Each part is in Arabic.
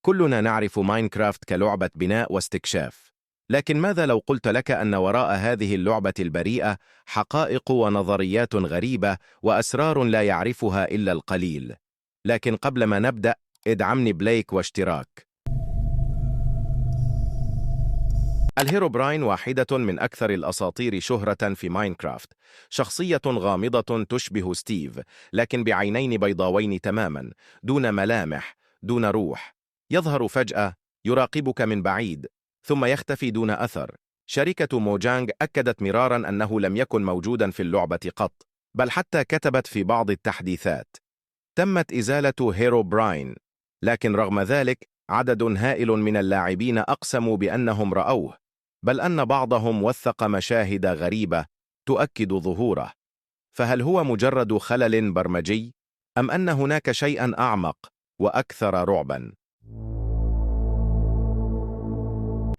كلنا نعرف ماينكرافت كلعبة بناء واستكشاف، لكن ماذا لو قلت لك أن وراء هذه اللعبة البريئة حقائق ونظريات غريبة وأسرار لا يعرفها إلا القليل؟ لكن قبل ما نبدأ، ادعمني بلايك واشتراك. الهيروبراين واحدة من أكثر الأساطير شهرة في ماينكرافت، شخصية غامضة تشبه ستيف، لكن بعينين بيضاوين تماما، دون ملامح، دون روح. يظهر فجأة، يراقبك من بعيد، ثم يختفي دون أثر. شركة موجانج أكدت مرارا أنه لم يكن موجودا في اللعبة قط، بل حتى كتبت في بعض التحديثات: تمت إزالة هيروبراين. لكن رغم ذلك، عدد هائل من اللاعبين أقسموا بأنهم رأوه، بل أن بعضهم وثق مشاهد غريبة تؤكد ظهوره. فهل هو مجرد خلل برمجي، أم أن هناك شيئا أعمق وأكثر رعبا؟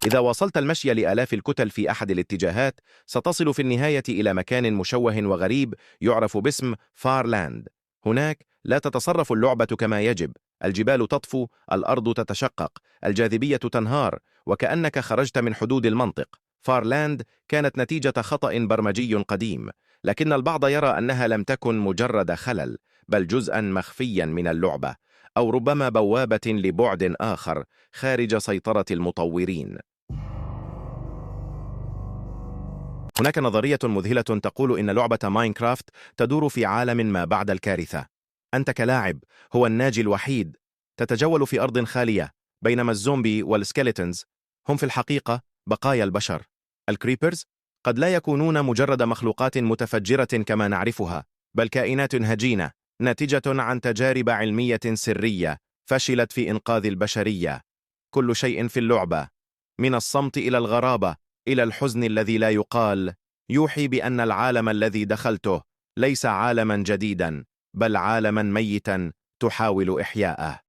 إذا واصلت المشي لآلاف الكتل في أحد الاتجاهات، ستصل في النهاية إلى مكان مشوه وغريب يعرف باسم فارلاند. هناك لا تتصرف اللعبة كما يجب، الجبال تطفو، الأرض تتشقق، الجاذبية تنهار، وكأنك خرجت من حدود المنطق. فارلاند كانت نتيجة خطأ برمجي قديم، لكن البعض يرى أنها لم تكن مجرد خلل، بل جزءا مخفيا من اللعبة، أو ربما بوابة لبعد آخر خارج سيطرة المطورين. هناك نظرية مذهلة تقول إن لعبة ماينكرافت تدور في عالم ما بعد الكارثة. أنت كلاعب هو الناجي الوحيد، تتجول في أرض خالية، بينما الزومبي والسكيلتونز هم في الحقيقة بقايا البشر. الكريبرز قد لا يكونون مجرد مخلوقات متفجرة كما نعرفها، بل كائنات هجينة ناتجة عن تجارب علمية سرية فشلت في إنقاذ البشرية. كل شيء في اللعبة، من الصمت إلى الغرابة إلى الحزن الذي لا يقال، يوحي بأن العالم الذي دخلته ليس عالما جديدا، بل عالما ميتا تحاول إحياءه.